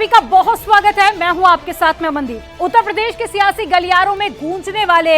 सभी का बहुत स्वागत है। मैं हूं आपके साथ में अमनदीप। उत्तर प्रदेश के सियासी गलियारों में गूंजने वाले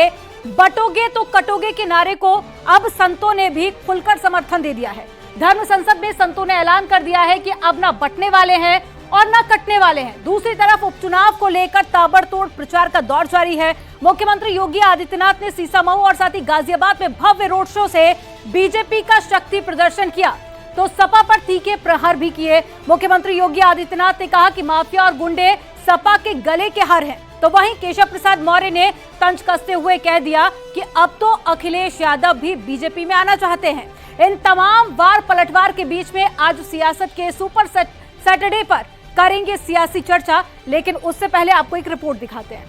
बटोगे तो कटोगे के नारे को अब संतों ने भी खुलकर समर्थन दे दिया है। धर्म संसद में संतों ने ऐलान कर दिया है कि अब ना बंटने वाले हैं और ना कटने वाले हैं। दूसरी तरफ उपचुनाव को लेकर ताबड़तोड़ प्रचार का दौर जारी है। मुख्यमंत्री योगी आदित्यनाथ ने सीसामऊ और साथ ही गाजियाबाद में भव्य रोड शो से बीजेपी का शक्ति प्रदर्शन किया तो सपा पर तीखे प्रहार भी किए। मुख्यमंत्री योगी आदित्यनाथ ने कहा कि माफिया और गुंडे सपा के गले के हार हैं, तो वहीं केशव प्रसाद मौर्य ने तंज कसते हुए कह दिया कि अब तो अखिलेश यादव भी बीजेपी में आना चाहते हैं। इन तमाम वार पलटवार के बीच में आज सियासत के सुपर सैटरडे पर करेंगे सियासी चर्चा, लेकिन उससे पहले आपको एक रिपोर्ट दिखाते हैं।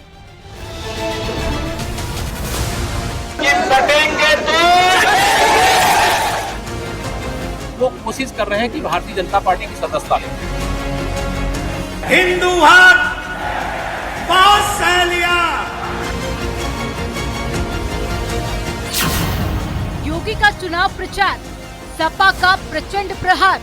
वो कोशिश कर रहे हैं कि भारतीय जनता पार्टी की सदस्यता लें। हिंदू हक बहुत सह लिया। योगी का चुनाव प्रचार, सपा का प्रचंड प्रहार।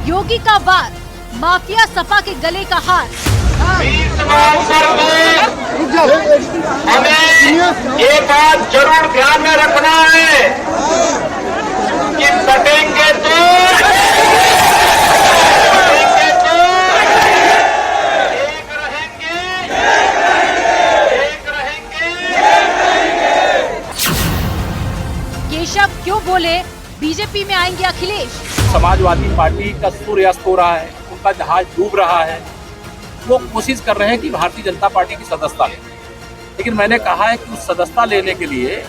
योगी का वार, माफिया सपा के गले का हार। हमें ये बात जरूर ध्यान में रखना है कि सटेंगे तो एक रहेंगे। केशव क्यों बोले बीजेपी में आएंगे अखिलेश? समाजवादी पार्टी का सूर्यास्त हो रहा है, उनका जहाज डूब रहा है। वो कोशिश कर रहे हैं कि भारतीय जनता पार्टी की सदस्यता लें, लेकिन मैंने कहा है कि उस सदस्यता लेने के लिए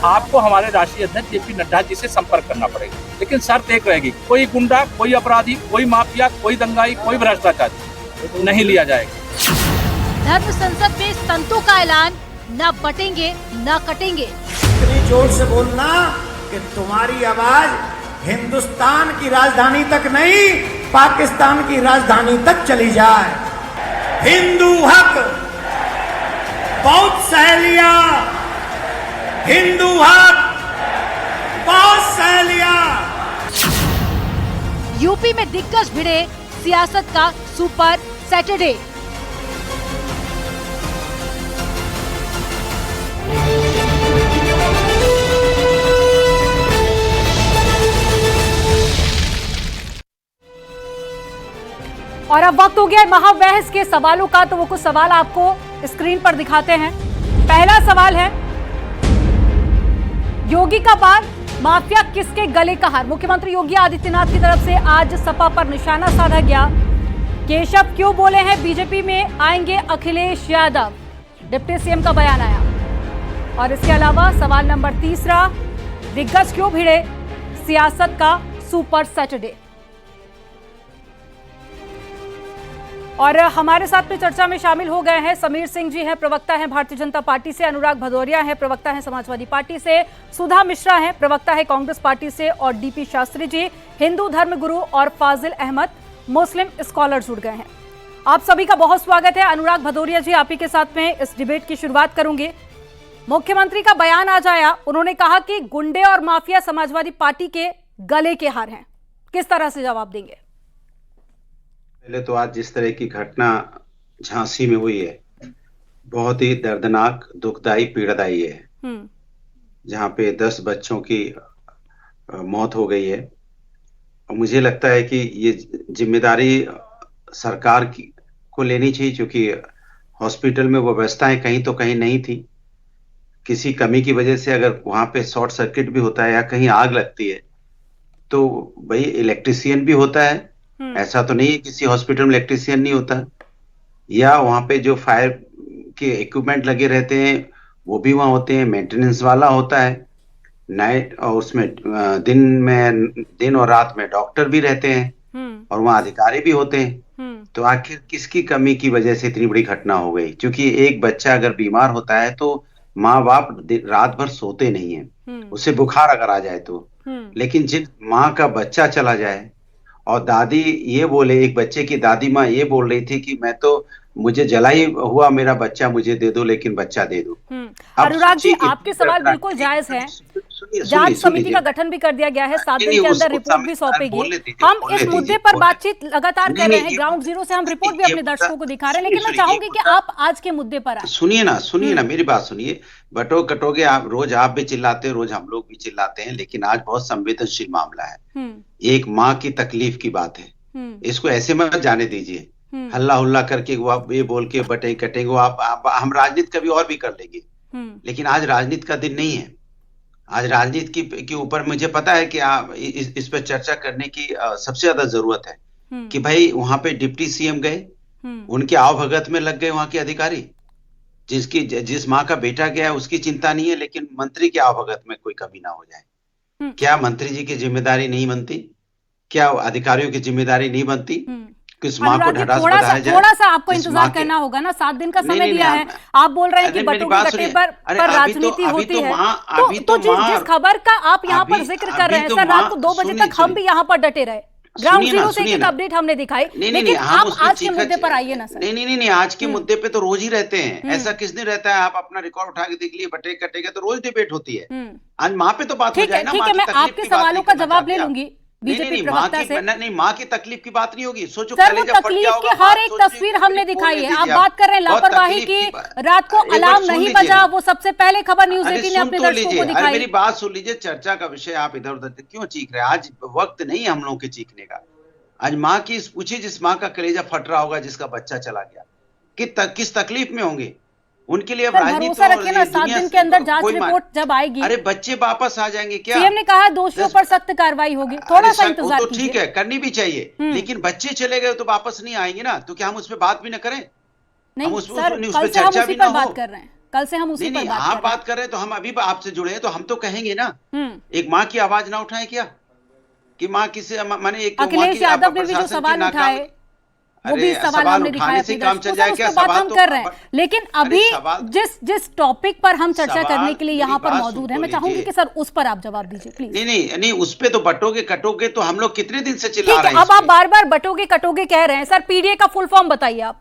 आपको हमारे राष्ट्रीय अध्यक्ष जेपी नड्डा जी से संपर्क करना पड़ेगा। लेकिन शर्त एक रहेगी, कोई गुंडा, कोई अपराधी, कोई माफिया, कोई दंगाई, कोई भ्रष्टाचारी नहीं लिया जाएगा। धर्म संसद में संतों का ऐलान, न बटेंगे न कटेंगे। इतनी जोर से बोलना कि तुम्हारी आवाज हिंदुस्तान की राजधानी तक नहीं, पाकिस्तान की राजधानी तक चली जाए। हिंदू हक बहुत सह लिया। हिंदू हक बहुत सह लिया। यूपी में दिग्गज भिड़े सियासत का सुपर सैटरडे। और अब वक्त हो गया है महाबहस के सवालों का, तो वो कुछ सवाल आपको स्क्रीन पर दिखाते हैं। पहला सवाल है, योगी का वार, माफिया किसके गले का हार? मुख्यमंत्री योगी आदित्यनाथ की तरफ से आज सपा पर निशाना साधा गया। केशव क्यों बोले हैं बीजेपी में आएंगे अखिलेश यादव? डिप्टी सीएम का बयान आया। और इसके अलावा सवाल नंबर तीसरा, दिग्गज क्यों भिड़े सियासत का सुपर सैटरडे? और हमारे साथ में चर्चा में शामिल हो गए हैं समीर सिंह जी हैं, प्रवक्ता हैं भारतीय जनता पार्टी से, अनुराग भदौरिया हैं, प्रवक्ता हैं समाजवादी पार्टी से, सुधा मिश्रा हैं, प्रवक्ता है कांग्रेस पार्टी से, और डीपी शास्त्री जी हिंदू धर्मगुरु, और फाजिल अहमद मुस्लिम स्कॉलर जुड़ गए हैं। आप सभी का बहुत स्वागत है। अनुराग भदौरिया जी, आप ही के साथ में इस डिबेट की शुरुआत करूंगी। मुख्यमंत्री का बयान आज आया, उन्होंने कहा कि गुंडे और माफिया समाजवादी पार्टी के गले के हार हैं। किस तरह से जवाब देंगे? पहले तो आज जिस तरह की घटना झांसी में हुई है, बहुत ही दर्दनाक, दुखदाई, पीड़ादायी है, जहां पे 10 बच्चों की मौत हो गई है। और मुझे लगता है कि ये जिम्मेदारी सरकार की को लेनी चाहिए, क्योंकि हॉस्पिटल में वो व्यवस्थाएं कहीं तो कहीं नहीं थी। किसी कमी की वजह से अगर वहां पे शॉर्ट सर्किट भी होता है या कहीं आग लगती है, तो भाई इलेक्ट्रिशियन भी होता है। ऐसा तो नहीं है किसी हॉस्पिटल में इलेक्ट्रिशियन नहीं होता, या वहां पे जो फायर के इक्विपमेंट लगे रहते हैं वो भी वहां होते हैं, मेंटेनेंस वाला होता है, नाइट, और उसमें दिन और रात में डॉक्टर भी रहते हैं, और वहां अधिकारी भी होते हैं। तो आखिर किसकी कमी की वजह से इतनी बड़ी घटना हो गई? क्योंकि एक बच्चा अगर बीमार होता है तो माँ बाप रात भर सोते नहीं है, उसे बुखार अगर आ जाए तो। लेकिन जिन माँ का बच्चा चला जाए और दादी ये बोले, एक बच्चे की दादी माँ ये बोल रही थी कि मैं तो मुझे जलाई हुआ मेरा बच्चा मुझे दे दो, लेकिन बच्चा दे दो। अब अनुराग जी, सोचिए आपके कितनी सवाल दर्दनाक बिल्कुल जायज हैं। सुनिए, जांच समिति लीजिए। का गठन भी कर दिया गया है, 7 नहीं, दिन के नहीं, अंदर उस रिपोर्ट भी बोलने सौंपेगी। दीजिए, हम बोलने इस मुद्दे दीजिए, पर बोलने- बातचीत लगातार नहीं, कर रहे नहीं, हैं, ये ग्राउंड मुद्दा- जीरो से हम रिपोर्ट भी ये अपने मुद्दा- दर्शकों को दिखा रहे हैं, लेकिन मैं सुनिए, ये चाहूंगी कि मुद्दा- आप आज के मुद्दे पर आए। सुनिए ना मेरी बात सुनिए। बटो कटोगे आप, रोज आप भी चिल्लाते हो, रोज हम लोग भी चिल्लाते हैं, लेकिन आज बहुत संवेदनशील मामला है। एक माँ की तकलीफ की बात है, इसको ऐसे मत जाने दीजिए। हल्ला हुल्ला करके वो आप ये बोल के बटे कटेंगे, वो आप हम राजनीति कभी और भी कर लेंगे, लेकिन आज राजनीति का दिन नहीं है। आज राजनीति के ऊपर मुझे पता है कि इस पर चर्चा करने की सबसे ज्यादा जरूरत है कि भाई वहां पे डिप्टी सीएम गए, उनके आवभगत में लग गए वहां के अधिकारी। जिस माँ का बेटा गया उसकी चिंता नहीं है, लेकिन मंत्री के आवभगत में कोई कमी ना हो जाए। क्या मंत्री जी की जिम्मेदारी नहीं बनती? क्या अधिकारियों की जिम्मेदारी नहीं बनती? किस माँ को ढाढ़स बंधाया जाए? थोड़ा सा आपको इंतजार करना होगा ना, 7 दिन का समय दिया है। आप बोल रहे हैं कि बटों के कटे पर राजनीति होती है, तो जिस खबर का आप यहाँ पर जिक्र कर रहे हैं सर, रात को 2 बजे तक हम भी यहाँ पर डटे रहे, ग्राउंड जीरो से एक अपडेट हमने दिखाई, लेकिन आप आज के मुद्दे पर आइए ना सर। नहीं, आज के मुद्दे पे तो रोज ही रहते हैं, ऐसा किस दिन रहता है? आप अपना रिकॉर्ड उठा के देख लिए, बटे कटेगा तो रोज डिबेट होती है। आज माँ पे तो बात हो जाए ना। ठीक है, मैं आपके सवालों का जवाब ले लूंगी बीजेपी प्रवक्ता से। नहीं, माँ की तकलीफ की बात नहीं होगी। सोचो सर, वो तकलीफ की हर एक तस्वीर हमने दिखाई है। आप बात कर रहे हैं लापरवाही की, रात को अलार्म नहीं बजा, वो सबसे पहले खबर न्यूज़ 18 ने अपने दर्शकों को दिखाई। मेरी बात सुन लीजिए, चर्चा का विषय आप इधर उधर क्यों चीख रहे हैं? आज वक्त नहीं है हम लोगों के चीखने का। आज माँ की पूछिए, जिस माँ का कलेजा फट रहा होगा, जिसका बच्चा चला गया, किस तकलीफ में होंगे उनके लिए। अब भरोसा रखिए ना, 7 दिन के अंदर जांच रिपोर्ट जब आएगी, अरे बच्चे वापस आ जाएंगे। क्या सीएम ने कहा दोषियों पर सख्त कार्रवाई होगी, थोड़ा सा इंतजार तो ठीक है, करनी भी चाहिए, लेकिन बच्चे चले गए तो वापस नहीं आएंगे ना, तो क्या हम उस पर बात भी न करें? नहीं सर, कल से हम उसी पर बात कर रहे हैं, कल से हम उसी पर आप बात कर रहे हैं, तो हम अभी आपसे जुड़े हैं, तो हम तो कहेंगे ना। एक माँ की आवाज ना उठाए क्या? कि माँ किसे माने एक अखिलेश यादव ने भी जो सवाल उठाए, वो भी सवाल हमने दिखाया अपने दर्शकों, बात हम कर रहे हैं। लेकिन अभी जिस टॉपिक पर हम चर्चा करने के लिए यहाँ पर मौजूद हैं, मैं चाहूंगी कि सर उस पर आप जवाब दीजिए प्लीज। नहीं, उस पे तो बटोगे कटोगे तो हम लोग कितने दिन से चिल्ला रहे हैं। अब आप बार बार बटोगे कटोगे कह रहे हैं सर, पीडीए का फुल फॉर्म बताइए आप।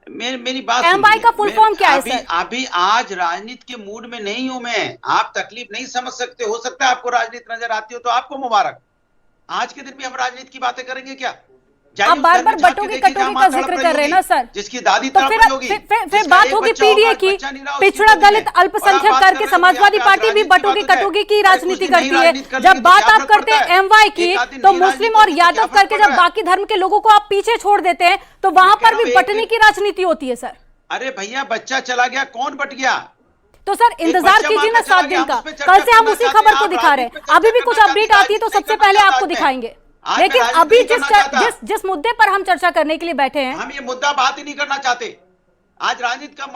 मेरी बात एमवाई का फुल फॉर्म क्या है सर? अभी आज राजनीति के मूड में नहीं हूं मैं। आप तकलीफ नहीं समझ सकते, हो सकता है आपको राजनीति नजर आती हो तो आपको मुबारक। आज के दिन भी हम राजनीति की बातें करेंगे क्या? आप बार बार बटोगे कटोगे का जिक्र कर रहे हैं ना सर, जिसकी दादी तो फिर बात होगी पीडीए की। पिछड़ा दलित अल्पसंख्यक करके समाजवादी पार्टी भी बटोगे कटोगे की राजनीति करती है। जब बात आप करते हैं एमवाई की, तो मुस्लिम और यादव करके जब बाकी धर्म के लोगों को आप पीछे छोड़ देते हैं, तो वहां पर भी बटने की राजनीति होती है सर। अरे भैया, बच्चा चला गया, कौन बट गया? तो सर इंतजार कीजिए ना 7 दिन का, कल से हम उसी खबर को दिखा रहे हैं। अभी भी कुछ अपडेट आती है तो सबसे पहले आपको दिखाएंगे, लेकिन अभी जिस मुद्दे पर हम चर्चा करने के लिए बैठे हैं, हम ये मुद्दा बात ही नहीं करना चाहते। आज राजनीति का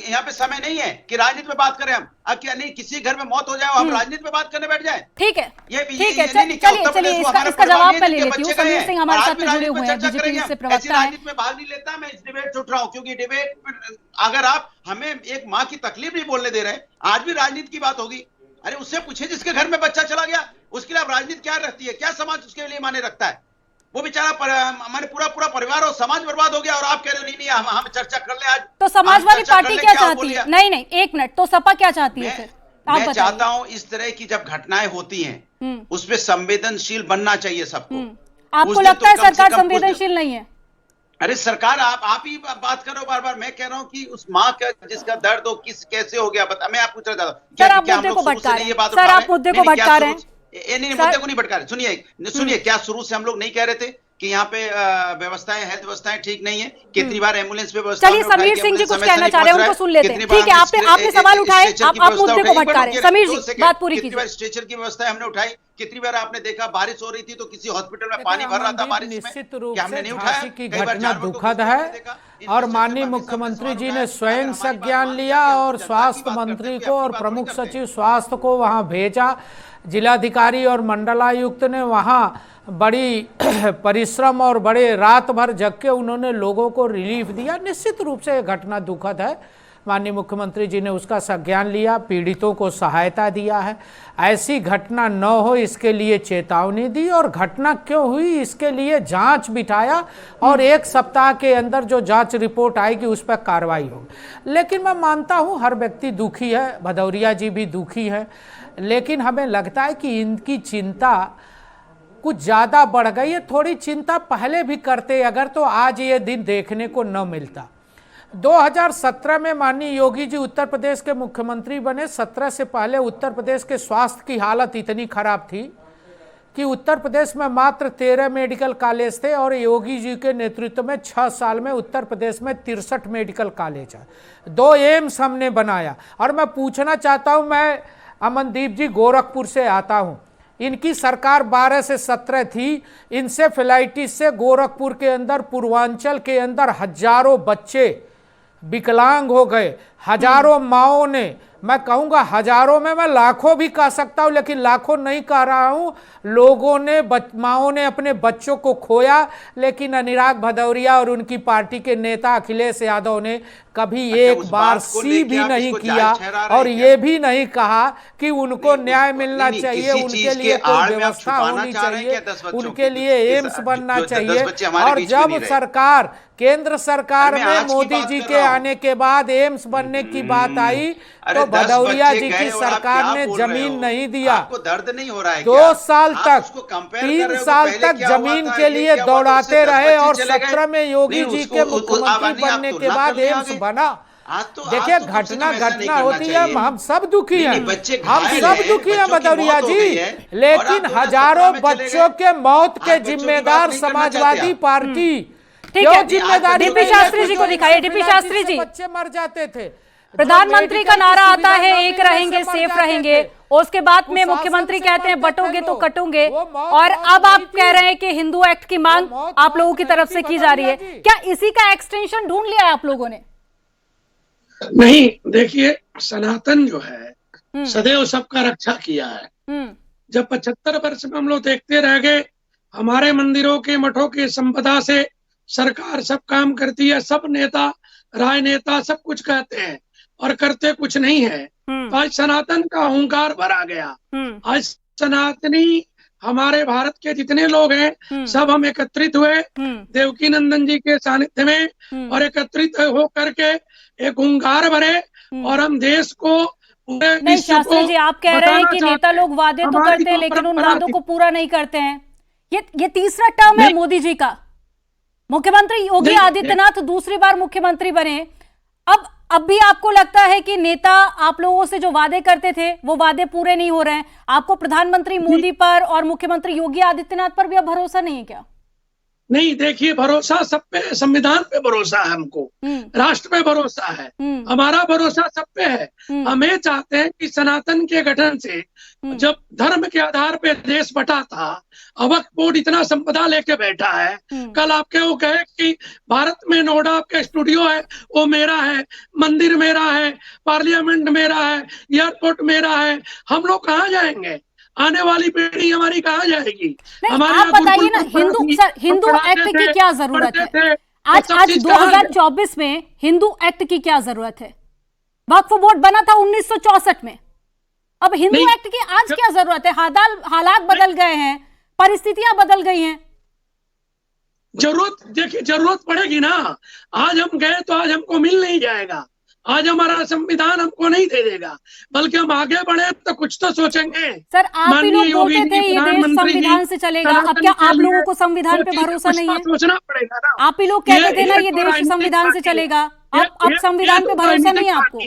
यहाँ पे समय नहीं है कि राजनीति में बात करें हम। क्या नहीं, किसी घर में मौत हो जाए हम राजनीति में बात करने बैठ जाए? ठीक है, ठीक है, चलिए इसका जवाब मैं ले लेती हूँ। समीर सिंह हमारे साथ में जुड़े हुए हैं, बीजेपी से प्रवक्ता हैं। राजनीति में भाग नहीं लेता मैं, इस डिबेट से उठ रहा हूँ, क्योंकि डिबेट अगर आप हमें एक माँ की तकलीफ नहीं बोलने दे रहे, आज भी राजनीति की बात होगी। अरे उससे पूछे जिसके घर में बच्चा चला गया, उसके लिए राजनीति क्या रखती है? क्या समाज उसके लिए माने रखता है? वो बेचारा हमारे पूरा परिवार और समाज बर्बाद हो गया, और आप कह रहे हो नहीं हम चर्चा कर ले आज। तो समाजवादी पार्टी क्या चाहती है? नहीं, एक मिनट, तो सपा क्या चाहती है? मैं चाहता हूं इस तरह की जब घटनाएं होती हैं, उस पर संवेदनशील बनना चाहिए सबको। आपको लगता है सरकार संवेदनशील नहीं है? अरे सरकार, आप ही बात करो बार बार। मैं कह रहा हूँ कि उस माँ का जिसका दर्द हो, कैसे हो गया बता। मैं आपको पूछना चाहता हूँ, सर आप मुद्दे को भटका रहे हैं, सर आप मुद्दे को भटका रहे हैं। नहीं, मुद्दे को नहीं भटका रहे। सुनिए, क्या शुरू से हम लोग नहीं कह रहे थे कि यहाँ पे व्यवस्थाएं, हेल्थ व्यवस्थाएं ठीक नहीं है? कितनी बार एम्बुलेंस पे व्यवस्था। चलिए समीर सिंह जी कुछ कहना चाह रहे हैं, उनको सुन लेते हैं। ठीक है, आपने सवाल उठाए, आप मुद्दे को भटका रहे हैं। समीर जी बात पूरी कीजिए। स्ट्रेचर की व्यवस्था हमने उठाई, कितनी बार आपने देखा बारिश हो रही थी तो किसी हॉस्पिटल में पानी भर रहा था बारिश में, निश्चित रूप हमने नहीं से उठाया? झांसी की घटना दुखद है, और माननीय मुख्यमंत्री जी ने स्वयं संज्ञान लिया और स्वास्थ्य मंत्री को और प्रमुख सचिव स्वास्थ्य को वहां भेजा। जिलाधिकारी और मंडलायुक्त ने वहां बड़ी परिश्रम और बड़े रात भर जग के उन्होंने लोगों को रिलीफ दिया। निश्चित रूप से ये घटना दुखद है। माननीय मुख्यमंत्री जी ने उसका संज्ञान लिया, पीड़ितों को सहायता दिया है। ऐसी घटना न हो इसके लिए चेतावनी दी, और घटना क्यों हुई इसके लिए जांच बिठाया, और 1 सप्ताह के अंदर जो जांच रिपोर्ट आएगी उस पर कार्रवाई होगी। लेकिन मैं मानता हूं हर व्यक्ति दुखी है, भदौरिया जी भी दुखी है, लेकिन हमें लगता है कि इनकी चिंता कुछ ज़्यादा बढ़ गई है। थोड़ी चिंता पहले भी करते अगर तो आज ये दिन देखने को न मिलता। 2017 में माननीय योगी जी उत्तर प्रदेश के मुख्यमंत्री बने। 17 से पहले उत्तर प्रदेश के स्वास्थ्य की हालत इतनी खराब थी कि उत्तर प्रदेश में मात्र 13 मेडिकल कॉलेज थे, और योगी जी के नेतृत्व में 6 साल में उत्तर प्रदेश में 63 मेडिकल कॉलेज है। 2 एम्स हमने बनाया। और मैं पूछना चाहता हूं, मैं अमनदीप जी गोरखपुर से आता हूं, इनकी सरकार 12 से 17 थी। इंसेफेलाइटिस से गोरखपुर के अंदर, पूर्वांचल के अंदर हजारों बच्चे विकलांग हो गए। हजारों माओं ने, मैं कहूँगा हजारों में, मैं लाखों भी कह सकता हूँ, लेकिन लाखों नहीं कह रहा हूँ, लोगों ने, माओं ने अपने बच्चों को खोया। लेकिन अनुराग भदौरिया और उनकी पार्टी के नेता अखिलेश यादव ने कभी एक बार सी भी नहीं किया, और ये भी नहीं कहा कि उनको न्याय मिलना चाहिए, उनके लिए कोई व्यवस्था होनी चाहिए, उनके लिए एम्स बनना चाहिए। और जब सरकार, केंद्र सरकार में मोदी जी के आने के बाद एम्स बनने की बात आई, तो भदौरिया जी की सरकार ने जमीन नहीं दिया। आपको दर्द नहीं हो रहा है? 2 साल तक, 3 साल तक जमीन के लिए दौड़ाते रहे, और 17 में योगी जी के मुख्यमंत्री बनने के बाद एम्स बना। देखिए, घटना होती है, हम सब दुखी हैं, हम सब दुखी हैं भदौरिया जी, लेकिन हजारों बच्चों के मौत के जिम्मेदार समाजवादी पार्टी। क्यों जिम्मेदारी? डीपी शास्त्री जी को दिखाइए। डीपी शास्त्री जी, बच्चे मर जाते थे। प्रधानमंत्री का नारा आता है एक रहेंगे सेफ रहेंगे, उसके बाद में मुख्यमंत्री कहते हैं बटोगे तो कटोगे, और अब आप कह रहे हैं कि हिंदू एक्ट की मांग आप लोगों की तरफ से की जा रही है। क्या इसी का एक्सटेंशन ढूंढ लिया है आप लोगों ने? नहीं, देखिए, सनातन जो है सदैव सबका रक्षा किया है। जब 75 वर्ष में हम लोग देखते रह गए, हमारे मंदिरों के, मठों के संपदा से सरकार सब काम करती है, सब नेता, राजनेता सब कुछ कहते हैं और करते कुछ नहीं है। आज सनातन का अहंकार भरा गया। आज सनातनी, हमारे भारत के जितने लोग हैं सब हम एकत्रित हुए देवकी नंदन जी के सानिध्य में, और एकत्रित हो करके एक हुंकार भरे, और हम देश को, नहीं शास्त्री जी, आप कह रहे हैं कि नेता लोग वादे तो करते हैं लेकिन उन वादों को पूरा नहीं करते हैं। ये तीसरा टर्म है मोदी जी का। मुख्यमंत्री योगी आदित्यनाथ दूसरी बार मुख्यमंत्री बने, अब भी आपको लगता है कि नेता आप लोगों से जो वादे करते थे वो वादे पूरे नहीं हो रहे हैं? आपको प्रधानमंत्री मोदी पर और मुख्यमंत्री योगी आदित्यनाथ पर भी अब भरोसा नहीं है क्या? नहीं, देखिए, भरोसा सब पे, संविधान पे भरोसा है हमको, राष्ट्र पे भरोसा है, हमारा भरोसा सब पे है। हम ये चाहते हैं कि सनातन के गठन से, जब धर्म के आधार पे देश बटा था, वक्फ बोर्ड इतना संपदा लेके बैठा है। कल आपके वो कहे कि भारत में नोएडा आपका स्टूडियो है, वो मेरा है, मंदिर मेरा है, पार्लियामेंट मेरा है, एयरपोर्ट मेरा है, हम लोग कहाँ जाएंगे? आने वाली पीढ़ी हमारी कहाँ जाएगी? आप बताइए ना, हिंदू एक्ट की क्या जरूरत है? आज 2024 में हिंदू एक्ट की क्या जरूरत है? वक्फ बोर्ड बना था 1964 में, अब हिंदू एक्ट की आज क्या जरूरत है? हालात बदल गए हैं, परिस्थितियां बदल गई हैं। जरूरत, देखिए, जरूरत पड़ेगी ना। आज हम गए तो आज हमको मिल नहीं जाएगा, आज हमारा संविधान हमको नहीं दे देगा, बल्कि हम आगे बढ़े तो कुछ तो सोचेंगे। सर, आप ही लोग बोलते थे ये देश संविधान से चलेगा, अब क्या आप लोगों को संविधान पे भरोसा नहीं है? सोचना पड़ेगा ना। आप ही लोग कहते थे ना ये देश संविधान से चलेगा, अब संविधान पे भरोसा नहीं है आपको?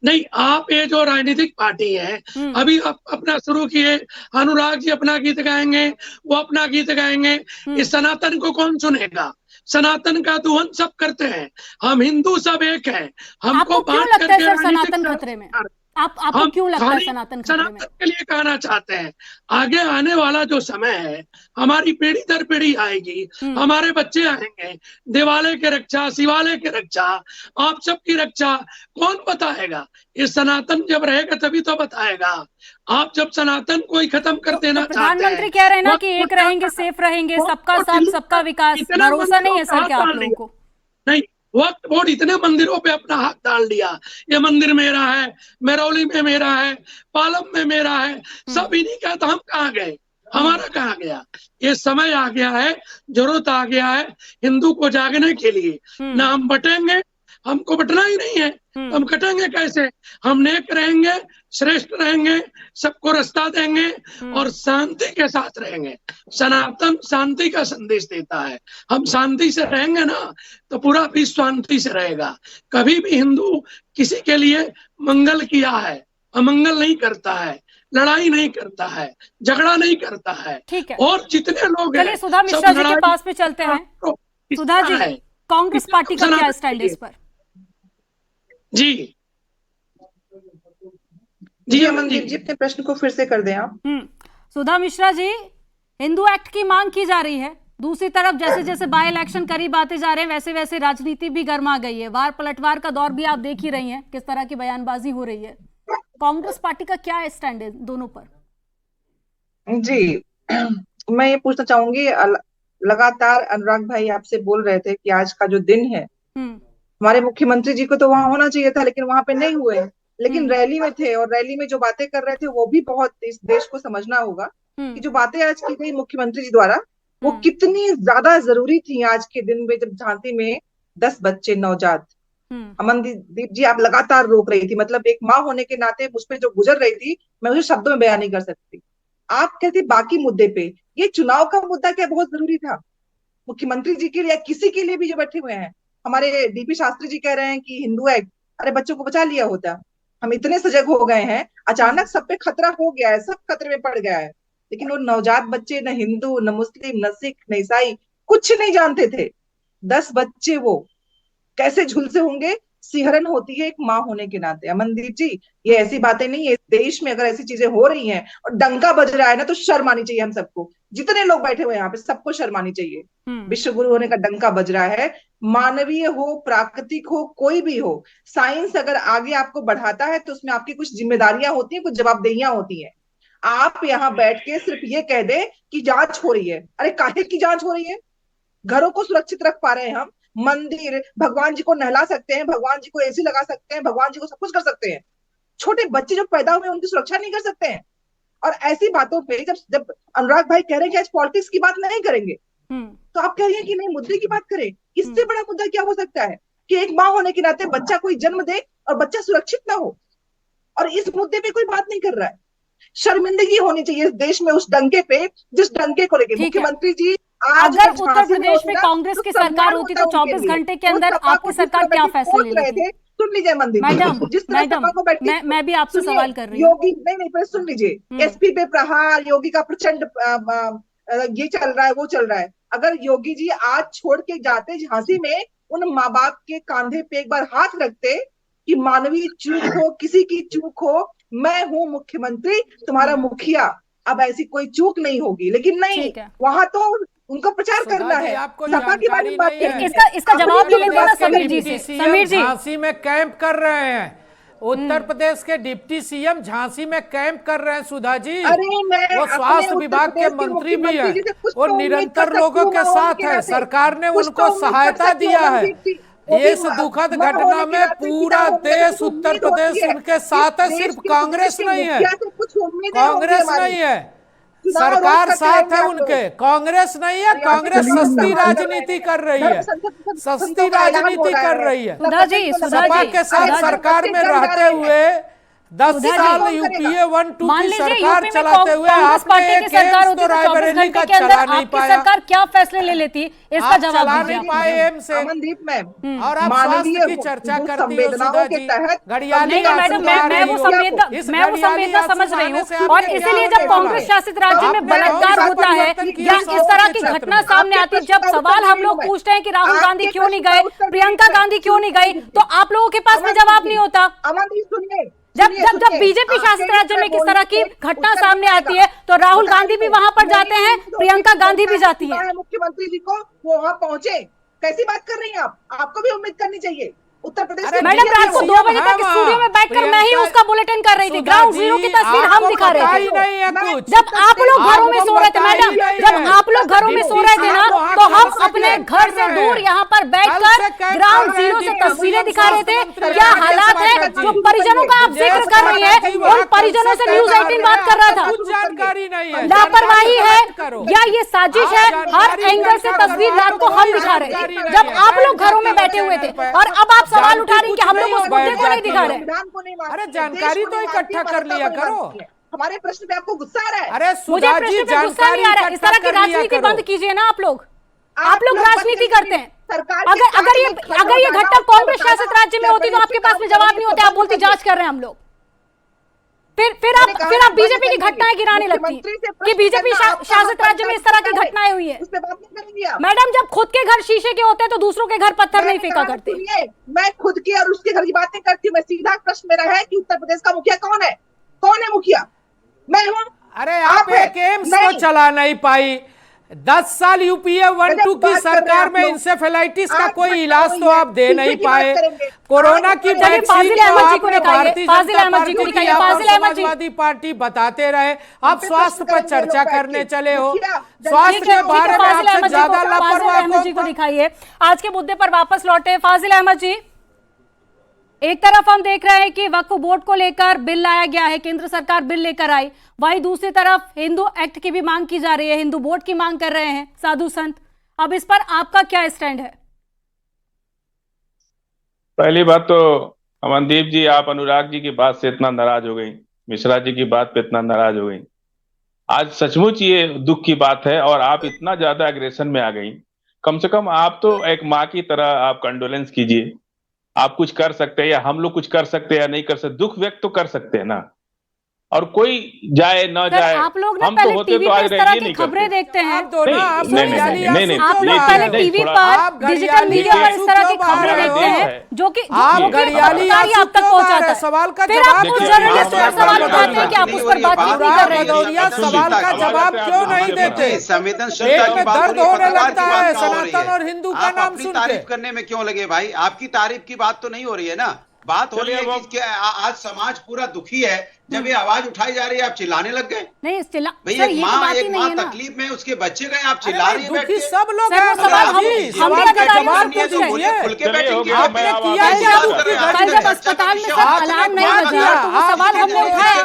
नहीं, आप ये जो राजनीतिक पार्टी है, अभी आप अपना शुरू किए, अनुराग जी अपना गीत गाएंगे, वो अपना गीत गाएंगे, इस सनातन को कौन सुनेगा? सनातन का दोहन सब करते हैं, हम हिंदू सब एक हैं। हमको क्यों लगता है सर सनातन खतरे में? आपको क्यों लगता है सनातन खतरे में? सनातन के लिए कहना चाहते हैं, आगे आने वाला जो समय है, हमारी पीढ़ी दर पीढ़ी आएगी, हमारे बच्चे आएंगे, देवालय की रक्षा, शिवालय की रक्षा, आप सबकी रक्षा कौन बताएगा? ये सनातन जब रहेगा तभी तो बताएगा। आप जब सनातन को ही खत्म कर देना चाहते हैं। प्रधानमंत्री कह रहे हैं ना कि एक रहेंगे सेफ रहेंगे, सबका साथ सबका विकास, भरोसा नहीं है सर क्या आप लोगों को? नहीं, वक्त वोट इतने मंदिरों पे अपना हाथ डाल दिया, ये मंदिर मेरा है, मेरौली में मेरा है, पालम में मेरा है, सब इन्हीं का, तो हम कहाँ गए, हमारा कहाँ गया। ये समय आ गया है, जरूरत आ गया है हिंदू को जागने के लिए। ना हम बटेंगे, हमको बटना ही नहीं है, तो हम कटेंगे कैसे। हम नेक रहेंगे, श्रेष्ठ रहेंगे, सबको रास्ता देंगे और शांति के साथ रहेंगे। सनातन शांति का संदेश देता है, हम शांति से रहेंगे ना तो पूरा विश्व शांति से रहेगा। कभी भी हिंदू किसी के लिए मंगल किया है, अमंगल नहीं करता है, लड़ाई नहीं करता है, झगड़ा नहीं करता है। ठीक है, और जितने लोग हैं, सुधा मिश्रा जी के पास में चलते हैं। सुधा जी, कांग्रेस पार्टी का क्या स्टैंड है इस पर? जी जी अमनदीप जी, अपने प्रश्न को फिर से कर दें आप। सुधा मिश्रा जी, हिंदू एक्ट की मांग की जा रही है, दूसरी तरफ जैसे जैसे बाय इलेक्शन करीब आते जा रहे हैं वैसे वैसे राजनीति भी गर्मा गई है, वार पलटवार का दौर भी आप देख ही रही हैं, किस तरह की बयानबाजी हो रही है। कांग्रेस पार्टी का क्या स्टैंड है दोनों पर? जी, मैं ये पूछना चाहूंगी, लगातार अनुराग भाई आपसे बोल रहे थे कि आज का जो दिन है, हमारे मुख्यमंत्री जी को तो वहां होना चाहिए था लेकिन वहां पे नहीं हुए, लेकिन रैली में थे और रैली में जो बातें कर रहे थे वो भी बहुत इस देश को समझना होगा कि जो बातें आज की गई मुख्यमंत्री जी द्वारा वो कितनी ज्यादा जरूरी थी आज के दिन में, जब झांसी में 10 बच्चे नवजात। अमनदीप जी, आप लगातार रोक रही थी, मतलब एक माँ होने के नाते मुझ पे जो गुजर रही थी मैं उसे शब्दों में बयान नहीं कर सकती। आप कहती बाकी मुद्दे पे, ये चुनाव का मुद्दा क्या बहुत जरूरी था मुख्यमंत्री जी के लिए या किसी के लिए भी जो बैठे हुए हैं? हमारे डीपी शास्त्री जी कह रहे हैं कि हिंदू एक्ट, अरे बच्चों को बचा लिया होता। हम इतने सजग हो गए हैं, अचानक सब पे खतरा हो गया है, सब खतरे में पड़ गया है, लेकिन वो नवजात बच्चे न हिंदू न मुस्लिम न सिख न ईसाई कुछ नहीं जानते थे। 10 बच्चे वो कैसे झुलसे होंगे, सिहरन होती है एक माँ होने के नाते। अमनदीप जी, ये ऐसी बातें नहीं है, इस देश में अगर ऐसी चीजें हो रही हैं और डंका बज रहा है ना तो शर्म आनी चाहिए हम सबको, जितने लोग बैठे हुए हैं यहाँ पे सबको शर्म आनी चाहिए। विश्व गुरु होने का डंका बज रहा है, मानवीय हो प्राकृतिक हो कोई भी हो, साइंस अगर आगे आपको बढ़ाता है तो उसमें आपकी कुछ जिम्मेदारियां होती हैं, कुछ जवाबदेहियां होती हैं। आप यहाँ बैठ के सिर्फ ये कह दे कि जांच हो रही है, अरे काहे की जांच हो रही है? घरों को सुरक्षित रख पा रहे हैं हम, मंदिर, भगवान जी को नहला सकते हैं, भगवान जी को एसी लगा सकते हैं, भगवान जी को सब कुछ कर सकते हैं, छोटे बच्चे जो पैदा हुए उनकी सुरक्षा नहीं कर सकते हैं। और ऐसी बातों पे जब अनुराग भाई कह रहे हैं कि आज पॉलिटिक्स की बात नहीं करेंगे, तो आप कह रही हैं कि नहीं मुद्दे की बात करें। इससे बड़ा मुद्दा क्या हो सकता है कि एक माँ होने के नाते बच्चा कोई जन्म दे और बच्चा सुरक्षित ना हो, और इस मुद्दे पे कोई बात नहीं कर रहा है। शर्मिंदगी होनी चाहिए इस देश में उस डंके पे, जिस डंके को लेकर मुख्यमंत्री जी अगर उत्तर प्रदेश में कांग्रेस की सरकार होती तो 24 घंटे के अंदर आपकी सरकार क्या फैसले ले लेती? सुन लीजिए मंदिर मैडम, मैं भी आपसे सवाल कर रही हूँ। योगी नहीं, सुन लीजिए, एसपी पे प्रहार, योगी का प्रचंड ये चल रहा है वो चल रहा है। अगर योगी जी आज छोड़ के जाते झांसी में, उन माँ बाप के कांधे पे एक बार हाथ रखते कि मानवीय चूक हो, किसी की चूक हो, मैं हूँ मुख्यमंत्री तुम्हारा मुखिया, अब ऐसी कोई चूक नहीं होगी, लेकिन नहीं, वहां तो उनको प्रचार करना है। सपा के बारे में बात इसका जवाब ले लेते हैं ना समीर जी से। समीर जी, झांसी में कैंप कर रहे हैं, उत्तर प्रदेश के डिप्टी सीएम झांसी में कैंप कर रहे हैं सुधा जी। वो स्वास्थ्य विभाग के मंत्री भी हैं, वो निरंतर लोगों के साथ है, सरकार ने उनको सहायता दिया है। इस दुखद घटना में पूरा देश, उत्तर प्रदेश उनके साथ है, सिर्फ कांग्रेस नहीं है, कांग्रेस नहीं है, सरकार साथ है उनके, कांग्रेस नहीं है। कांग्रेस सस्ती राजनीति कर रही है, सस्ती राजनीति कर रही है। सपा के साथ सरकार में रहते हुए 10 साल यूपीए 1-2 की सरकार चलाते हुए आपने एक एम्स तो रायबरेली का चला नहीं पाया। सरकार क्या फैसले ले लेती, इसका जवाब चला नहीं पाए एम्स से, और आप स्वास्थ्य की चर्चा करती हो सुधा जी। घड़ियाली मैं वो संवेदना समझ रही हूँ, और इसीलिए जब कांग्रेस शासित राज्य में बलात्कार होता है या इस तरह की घटना सामने आती है, जब सवाल हम लोग पूछते हैं कि राहुल गांधी क्यों नहीं गए, प्रियंका गांधी क्यों नहीं गई, तो आप लोगों के पास में जवाब नहीं होता। जब बीजेपी शासित राज्य में किस तरह की घटना सामने आती है तो राहुल गांधी भी वहां पर जाते हैं, प्रियंका गांधी भी जाती है। मुख्यमंत्री जी को वो वहां पहुंचे, कैसी बात कर रही हैं आप? आपको भी उम्मीद करनी चाहिए उत्तर प्रदेश मैडम रात को 2 बजे तक स्टूडियो में बैठकर मैं ही उसका बुलेटिन कर रही थी। ग्राउंड जीरो की तस्वीर हम दिखा रहे थे। जब आप लोग घरों में सो रहे थे मैडम, जब आप लोग घरों में सो रहे थे ना, तो हम अपने घर से दूर यहाँ पर बैठकर ग्राउंड जीरो से तस्वीरें दिखा रहे थे। क्या हालात है जो परिजनों का आप जिक्र कर रही है, उन परिजनों से न्यूज़ 18 बात कर रहा था। जानकारी नहीं है, लापरवाही है या ये साजिश है? हर एंगल से तस्वीर रात को हम दिखा रहे थे जब आप लोग घरों में बैठे हुए थे, और अब आप सवाल उठा रही कि हम लोग उस मुद्दे को नहीं दिखा रहे। अरे जानकारी तो इकट्ठा कर लिया करो। हमारे प्रश्न पे आपको गुस्सा आ रहा है? अरे मुझे प्रश्न पे गुस्सा नहीं आ रहा है। इस तरह की राजनीति बंद कीजिए ना आप लोग राजनीति करते हैं। अगर ये घटना कांग्रेस शासित राज्य में होती तो आपके पास में जवाब नहीं होते, आप बोलती जांच कर रहे हैं हम लोग। फिर आप बीजेपी की घटनाएं गिराने लगती कि बीजेपी शासित राज्य में इस तरह की घटनाएं हुई है। मैडम जब खुद के घर शीशे के होते हैं तो दूसरों के घर पत्थर नहीं फेंका करते। मैं खुद की और उसके घर की बात नहीं करती। मैं सीधा प्रश्न मेरा है कि उत्तर प्रदेश का मुखिया कौन है? कौन है मुखिया? मैं हूँ। अरे आप एक एम्स को चला नहीं पाई। 10 साल यूपीए 1-2 की सरकार में इंसेफेलाइटिस का कोई इलाज तो आप दे नहीं पाए। कोरोना की वैक्सीन को आपने भारतीय जनता पार्टी और समाजवादी पार्टी बताते रहे, आप स्वास्थ्य पर चर्चा करने चले हो। स्वास्थ्य के बारे में आपसे ज्यादा लापरवाह को दिखाइए। आज के मुद्दे पर वापस लौटे फाजिल अहमद जी। एक तरफ हम देख रहे हैं कि वक्फ बोर्ड को लेकर बिल लाया गया है, केंद्र सरकार बिल लेकर आई, वहीं दूसरी तरफ हिंदू एक्ट की भी मांग की जा रही है, हिंदू बोर्ड की मांग कर रहे हैं साधु संत। अब इस पर आपका क्या स्टैंड है? पहली बात तो अमनदीप जी, आप अनुराग जी की बात से इतना नाराज हो गई, मिश्रा जी की बात पे इतना नाराज हो गई। आज सचमुच ये दुख की बात है और आप इतना ज्यादा एग्रेशन में आ गई। कम से कम आप तो एक माँ की तरह आप कंडोलेंस कीजिए। आप कुछ कर सकते हैं या हम लोग कुछ कर सकते हैं या नहीं कर सकते, दुख व्यक्त तो कर सकते हैं ना। और कोई जाए न जाए, आप लोग हम तो होते तो आज तरह की खबरें देखते हैं। आप लोग पहले टीवी पर डिजिटल मीडिया पर इस तरह की खबरें देखते हैं जो कि आप गड़ियाली आप तक पहुंचाता है। सवाल का फिर आप कुछ जर्नलिस्ट पर सवाल उठाते हैं कि आप उस पर बातचीत नहीं कर रहे हैं। सवाल का जवाब क्यों नहीं देते? संवेदनशीलता की बात दर्द होने लगता है सनातन और हिंदू का नाम सुन के। तारीफ करने में क्यों लगे भाई? आपकी तारीफ की बात तो नहीं हो रही है ना। बात हो रही है कि आज समाज पूरा दुखी है, जब ये आवाज उठाई जा रही है आप चिल्लाने लग गए। नहीं चिल्ला भैया, एक माँ तकलीफ में उसके बच्चे गए, आप चिल्ला रही है बैठ के। सब लोग सवाल का जवाब खुल के बैठेंगे। कल जब अस्पताल में सब अलार्म नहीं बजा तो वो सवाल हमने उठाया।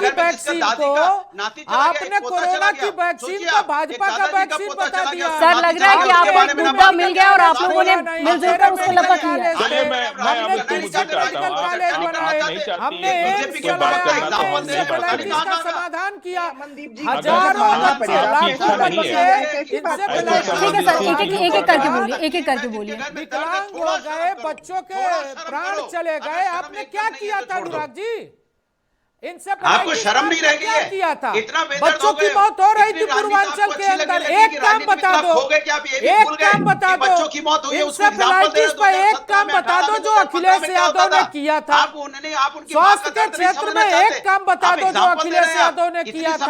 आपने कोरोना की वैक्सीन को भाजपा का वैक्सीन बता दिया। सर लग रहा है कि आपको एक मुद्दा मिल गया और आप लोगों ने मिलजुल कर उसको लपक लिया। हमने इसका समाधान किया। हजारों बच्चे, लाखों बच्चे एक एक करके बोलिए। विकलांग हो गए, बच्चों के प्राण चले गए। आपने क्या किया था अनुराग जी? इनसे आपको शर्म नहीं रह गई है? किया था? इतना बच्चों की मौत हो रही थी पूर्वांचल के अंदर। एक काम बता दो, एक काम बता दो, इंसेफेलाइटिस पर एक काम बता दो जो अखिलेश यादव ने किया था। स्वास्थ्य के क्षेत्र में एक काम बता दो जो अखिलेश यादव ने किया था।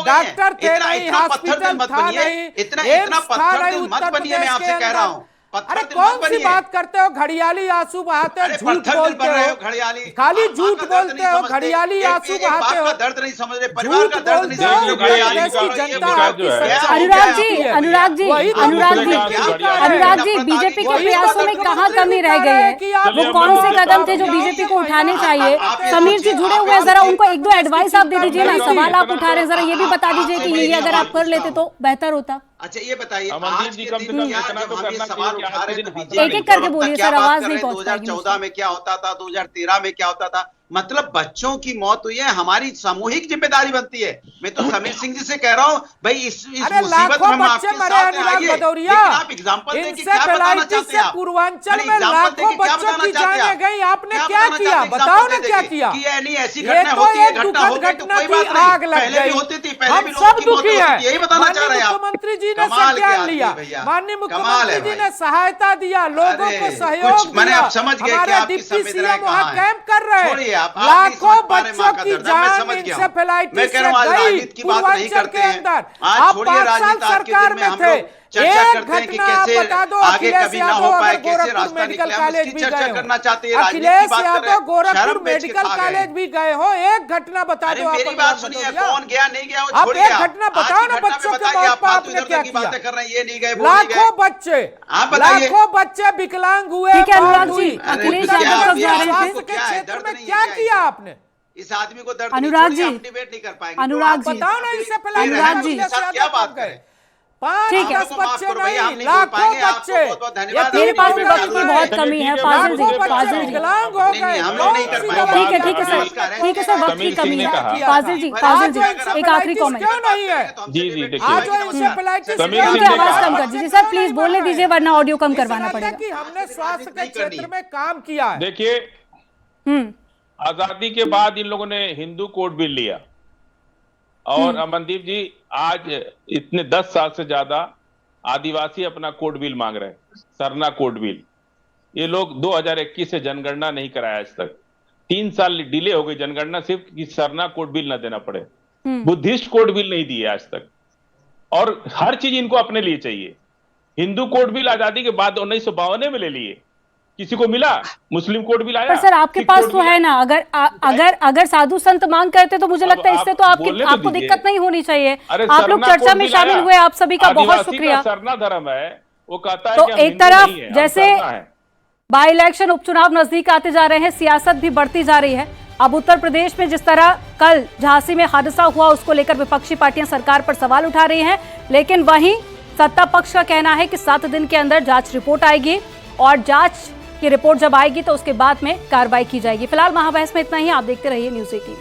डॉक्टर थे नहीं, हॉस्पिटल था नहीं, एम्स था नहीं उत्तर प्रदेश के अंदर। अरे कौन सी बात करते हो? घड़ियाली आंसू बहाते हो, झूठ बोलते हो, खाली झूठ बोलते हो, घड़ियाली आंसू बहाते हो, दर्द नहीं समझ रहे, परिवार का दर्द नहीं समझ रहे। प्रदेश की जनता अनुराग जी बीजेपी के प्रयासों में कहाँ कमी रह गई है? वो कौन से कदम थे जो बीजेपी को उठाने चाहिए? समीर जी जुड़े हुए हैं, जरा उनको 1-2 एडवाइस आप दे दीजिए ना। सवाल आप उठा रहे हैं, जरा ये भी बता दीजिए कि ये अगर आप कर लेते तो बेहतर होता। अच्छा ये बताइए, अमनदीप जी कम से कम इतना तो करना सवाल उठा रहे हैं, एक एक करके बोलिए सर, आवाज नहीं पहुंच पाएगी। 2014 में क्या होता था, 2013 में क्या होता था? मतलब बच्चों की मौत हुई है, हमारी सामूहिक जिम्मेदारी बनती है। मैं तो समीर सिंह जी से कह रहा हूँ भाई, इस मुसीबत में हम आपके साथ हैं, आइए। लेकिन आप एग्जांपल दें कि क्या बताना चाहते हैं आप? पूर्वांचल में लाखों बच्चों की जानें गई, आपने क्या किया? बताओ ना क्या किया? नहीं ऐसी घटना होती है, घटना हो गई तो कोई बात नहीं, पहले भी होती थी, पहले भी लोगों की मौत होती थी, यही बताना चाह रहे हैं आप। मुख्यमंत्री जी ने संज्ञान लिया, माननीय मुख्यमंत्री जी ने सहायता दिया, लोगों को सहयोग दिया। हमारे डिप्टी सीएम वहाँ कैंप कर रहे हैं, लाखों बच्चों की जान इंसेफेलाइटिस से गई पूर्वांचल के अंदर। आप 5 साल सरकार में थे, चर्चा एक करते हैं कि घटना आप कैसे बता दो, आगे अखिलेश कभी ना हो यादव पाए, अगर कैसे गोरखपुर रास्ता मेडिकल निकले, हम कॉलेज इसकी भी चर्चा गए हो, करना चाहते हैं। राजनीति की अखिलेश बात कर रहे यादव हैं, गोरखपुर शर्म बेच के मेडिकल खा गए कॉलेज हैं। भी गए हो, एक घटना बता अरे दो। आप मेरी बात सुनिए, कौन गया नहीं गया वो आप छोड़िए। एक घटना बताओ ना, बच्चों के मौत पर आपने क्या की किया? बातें कर रहे हैं, ये नहीं गए, वो नहीं लाखों गए। बच्चे, आप बताइए। लाखों बच्चे विकलांग हुए। ठीक है अनुराग मौत जी, हुई। अखिलेश क्या यादव है? कब जा रहे स्वास्थ्य थे? के क्या है? क्षेत्र दर्द में नहीं क्या है क्या किया आपने? इस आदमी को दर्द अनुराग नहीं, छोड़िए, जी, आप डिबेट नहीं कर पाएंगे। अनुराग जी, बताओ ना, इससे पहले अनुराग जी, क्या बात करें? 5-10 बच्चे नहीं, लाखों बच्चे। मेरे पास भी वक्त की बहुत कमी है फाजिल जी, फाजिल जी। विकलांग हो गए। हम लोग नहीं कर पाएंगे। ठीक है सर, ठीक है सर, वक्त की कमी है। फाजिल जी, एक आखिरी कमेंट। क्यों नहीं है? जी जी आज देखिए, जो इंसेफेलाइटिस समीर उनकी सिंह ने आवाज कहा। कम कर दीजिए सर, प्लीज बोलने दीजिए वरना ऑडियो कम करवाना पड़ेगा। कि हमने स्वास्थ्य के क्षेत्र में काम किया है। देखिए, हम्म, आजादी के बाद इन लोगों ने हिंदू कोड बिल लिया और अमनदीप जी आज इतने 10 साल से ज्यादा आदिवासी अपना कोड बिल मांग रहे हैं, सरना कोड बिल। ये लोग 2021 से जनगणना नहीं कराया आज तक, 3 साल डिले हो गई जनगणना सिर्फ कि सरना कोड बिल ना देना पड़े। बुद्धिस्ट कोड बिल नहीं दिए आज तक, और हर चीज इनको अपने लिए चाहिए। हिंदू कोड बिल आजादी के बाद 1952 में ले लिए, किसी को मिला? मुस्लिम कोड बिल आया? पर सर आपके सिख पास कोड तो बिल है ना, अगर साधु संत मांग करते तो मुझे लगता है इससे तो आपको दीजिए। दिक्कत नहीं होनी चाहिए। अरे आप लोग सरना चर्चा कोड में बिल शामिल आया। हुए, आप सभी का बहुत आदिवासी शुक्रिया। का सरना धर्म है, वो कहता है तो कि हम एक हिंदू तरफ नहीं हैं, हम जैसे सरना हैं। बाई इलेक्शन उपचुनाव नजदीक आते जा रहे हैं, सियासत भी बढ़ती जा रही है। अब उत्तर प्रदेश में जिस तरह कल झांसी में हादसा हुआ, उसको लेकर विपक्षी पार्टियां सरकार पर सवाल उठा रही हैं, लेकिन वहीं सत्ता पक्ष का कहना है कि 7 दिन के अंदर जांच रिपोर्ट आएगी और जांच की रिपोर्ट जब आएगी तो उसके बाद में कार्रवाई की जाएगी। फिलहाल महाबहस में इतना ही। आप देखते रहिए न्यूज़ 18।